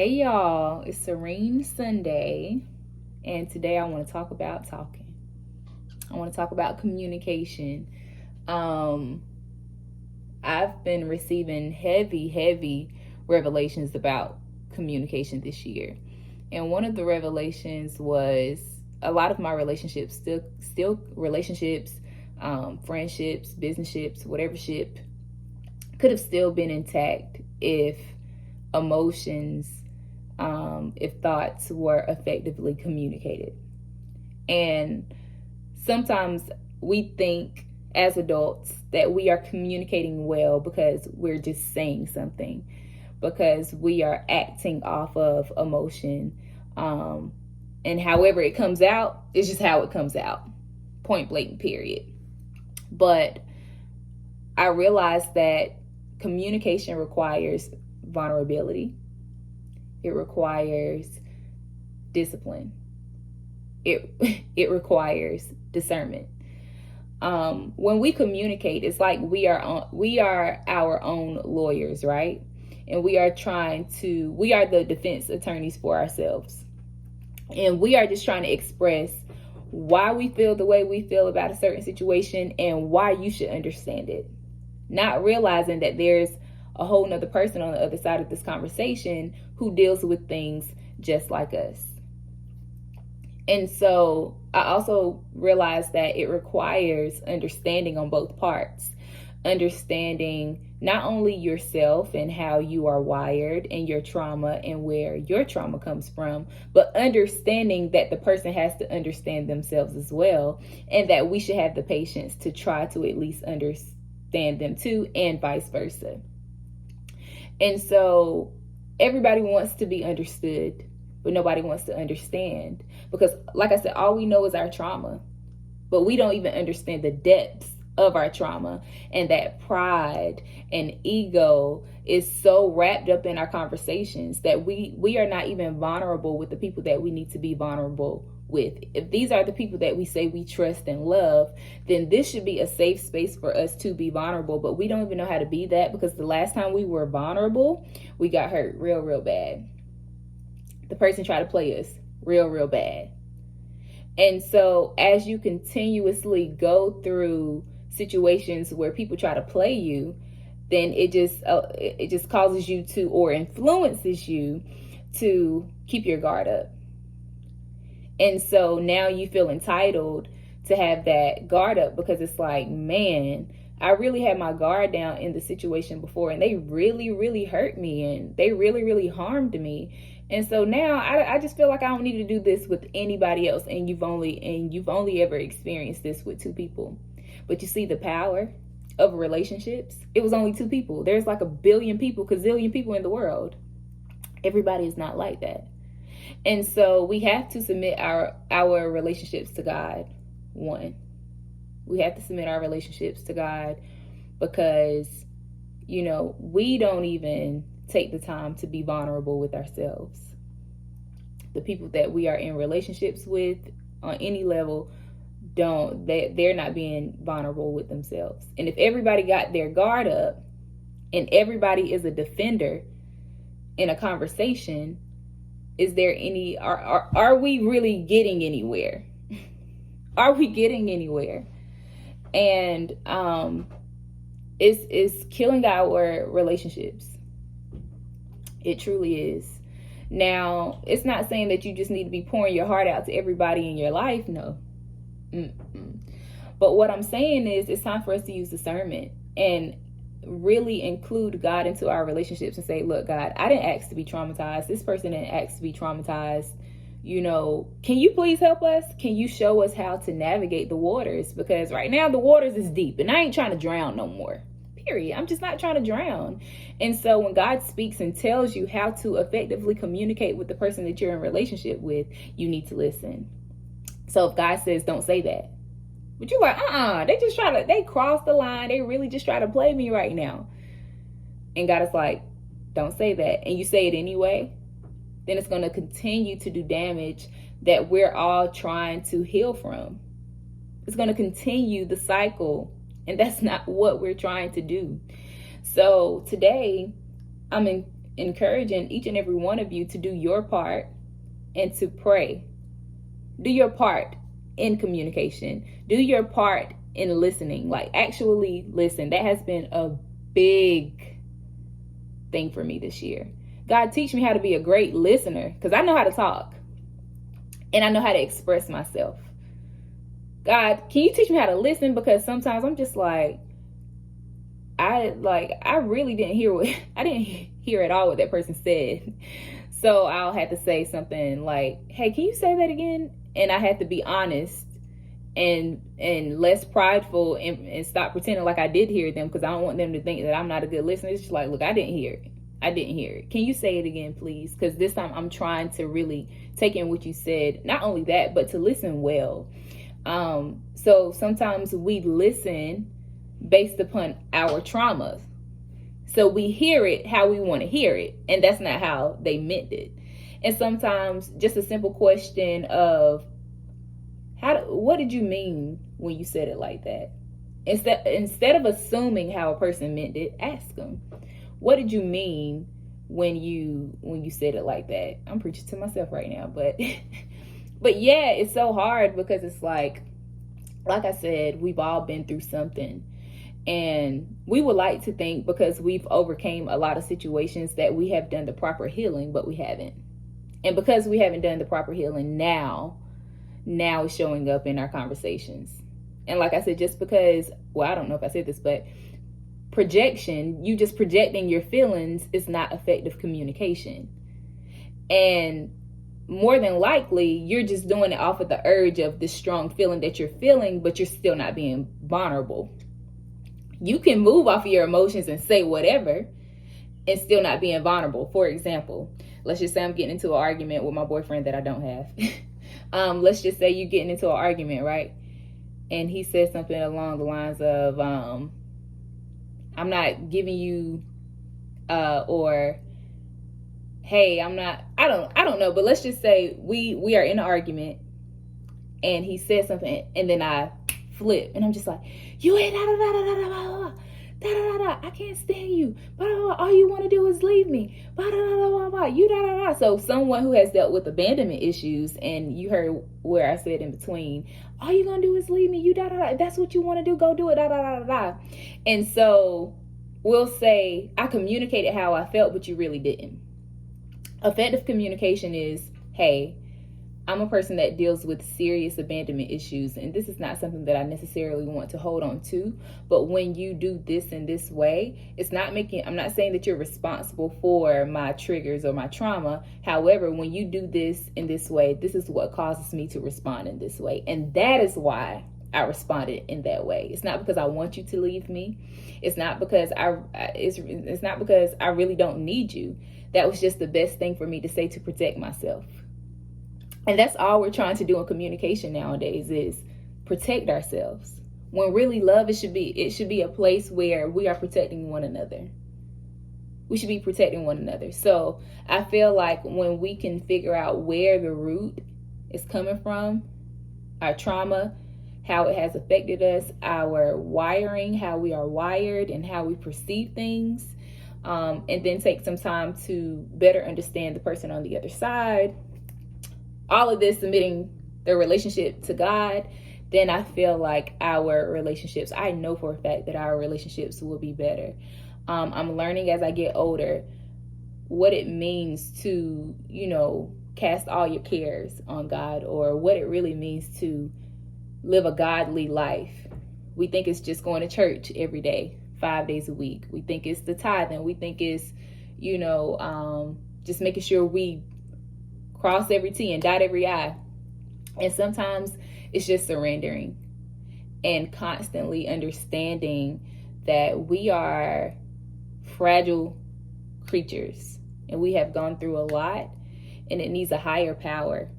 Hey y'all, it's Serene Sunday, and today I want to talk about talking. I want to talk about communication. Um, I've been receiving heavy revelations about communication this year. And one of the revelations was a lot of my relationships, still relationships, friendships, business-ships, whatever ship, could have still been intact if emotions, if thoughts were effectively communicated. And sometimes we think as adults that we are communicating well because we're just saying something, because we are acting off of emotion. And however it comes out, it's just how it comes out. Point blank, period. But I realized that communication requires vulnerability. It requires discipline. It requires discernment. When we communicate, it's like we are our own lawyers, right? And we are the defense attorneys for ourselves. And we are just trying to express why we feel the way we feel about a certain situation and why you should understand it. Not realizing that there's a whole nother person on the other side of this conversation who deals with things just like us. And so I also realized that it requires understanding on both parts. Understanding not only yourself and how you are wired and your trauma and where your trauma comes from, but understanding that the person has to understand themselves as well, and that we should have the patience to try to at least understand them too, and vice versa. And so everybody wants to be understood, but nobody wants to understand, because like I said, all we know is our trauma, but we don't even understand the depths of our trauma. And that pride and ego is so wrapped up in our conversations that we are not even vulnerable with the people that we need to be vulnerable with. If these are the people that we say we trust and love, then this should be a safe space for us to be vulnerable. But we don't even know how to be that, because the last time we were vulnerable, we got hurt real bad. The person tried to play us real bad. And so as you continuously go through situations where people try to play you, then it just causes you to, or influences you to, keep your guard up. And so now you feel entitled to have that guard up, because it's like, man, I really had my guard down in the situation before, and they really hurt me, and they really harmed me. And so now I just feel like I don't need to do this with anybody else. And you've only ever experienced this with two people. But you see the power of relationships. It was only two people. There's like a billion people, gazillion people in the world. Everybody is not like that. And so we have to submit our relationships to God. One, we have to submit our relationships to God, because, we don't even take the time to be vulnerable with ourselves. The people that we are in relationships with on any level they're not being vulnerable with themselves. And if everybody got their guard up and everybody is a defender in a conversation, is there any, are we really getting anywhere? Are we getting anywhere? And it's killing our relationships. It truly is. Now, it's not saying that you just need to be pouring your heart out to everybody in your life. No. But what I'm saying is, it's time for us to use discernment and really include God into our relationships and say, look, God, I didn't ask to be traumatized. This person didn't ask to be traumatized. Can you please help us? Can you show us how to navigate the waters? Because right now the waters is deep, and I ain't trying to drown no more. Period. I'm just not trying to drown. And so when God speaks and tells you how to effectively communicate with the person that you're in relationship with, you need to listen. So if God says, don't say that, but you're like, they crossed the line. They really just try to play me right now. And God is like, don't say that. And you say it anyway, then it's going to continue to do damage that we're all trying to heal from. It's going to continue the cycle. And that's not what we're trying to do. So today, I'm encouraging each and every one of you to do your part and to pray. Do your part in communication. Do your part in listening. Like, actually listen. That has been a big thing for me this year. God, teach me how to be a great listener, because I know how to talk and I know how to express myself. God, can you teach me how to listen? Because sometimes I'm just like, I really didn't hear at all what that person said. So I'll have to say something like, hey, can you say that again? And I have to be honest and less prideful and stop pretending like I did hear them, because I don't want them to think that I'm not a good listener. It's just like, look, I didn't hear it. Can you say it again, please? Because this time I'm trying to really take in what you said. Not only that, but to listen well. So sometimes we listen based upon our traumas. So we hear it how we want to hear it, and that's not how they meant it. And sometimes just a simple question of, what did you mean when you said it like that? Instead of assuming how a person meant it, ask them, what did you mean when you said it like that? I'm preaching to myself right now, but yeah, it's so hard, because it's like I said, we've all been through something. And we would like to think, because we've overcame a lot of situations, that we have done the proper healing, but we haven't. And because we haven't done the proper healing, now it's showing up in our conversations. And like I said, just because, well, I don't know if I said this, but you just projecting your feelings is not effective communication. And more than likely, you're just doing it off of the urge of this strong feeling that you're feeling, but you're still not being vulnerable. You can move off of your emotions and say whatever and still not being vulnerable. For example, let's just say I'm getting into an argument with my boyfriend that I don't have. Let's just say you're getting into an argument, right? And he says something along the lines of, I'm not giving you, or, hey, I'm not, I don't know. But let's just say we are in an argument and he says something, and then I flip and I'm just like, you ain't I can't stand you, all you want to do is leave me, you. So someone who has dealt with abandonment issues, and you heard where I said in between, all you gonna do is leave me, you that's what you want to do, go do it, and so we'll say, I communicated how I felt, but you really didn't. Effective communication is, hey, I'm a person that deals with serious abandonment issues, and this is not something that I necessarily want to hold on to. But when you do this in this way, I'm not saying that you're responsible for my triggers or my trauma. However, when you do this in this way, this is what causes me to respond in this way. And that is why I responded in that way. It's not because I want you to leave me. It's not because it's not because I really don't need you. That was just the best thing for me to say to protect myself. And that's all we're trying to do in communication nowadays, is protect ourselves. When really love, it should be a place where we are protecting one another. We should be protecting one another. So I feel like when we can figure out where the root is coming from, our trauma, how it has affected us, our wiring, how we are wired and how we perceive things, and then take some time to better understand the person on the other side, all of this, submitting their relationship to God, then I feel like our relationships, I know for a fact that our relationships will be better. I'm learning as I get older what it means to, cast all your cares on God, or what it really means to live a godly life. We think it's just going to church every day, 5 days a week. We think it's the tithing. We think it's, just making sure we cross every T and dot every I. And sometimes it's just surrendering and constantly understanding that we are fragile creatures and we have gone through a lot, and it needs a higher power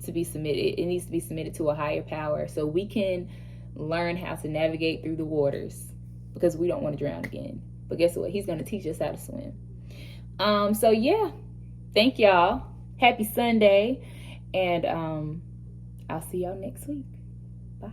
to be submitted. It needs to be submitted to a higher power so we can learn how to navigate through the waters, because we don't want to drown again. But guess what? He's going to teach us how to swim. So yeah, thank y'all. Happy Sunday, and I'll see y'all next week. Bye.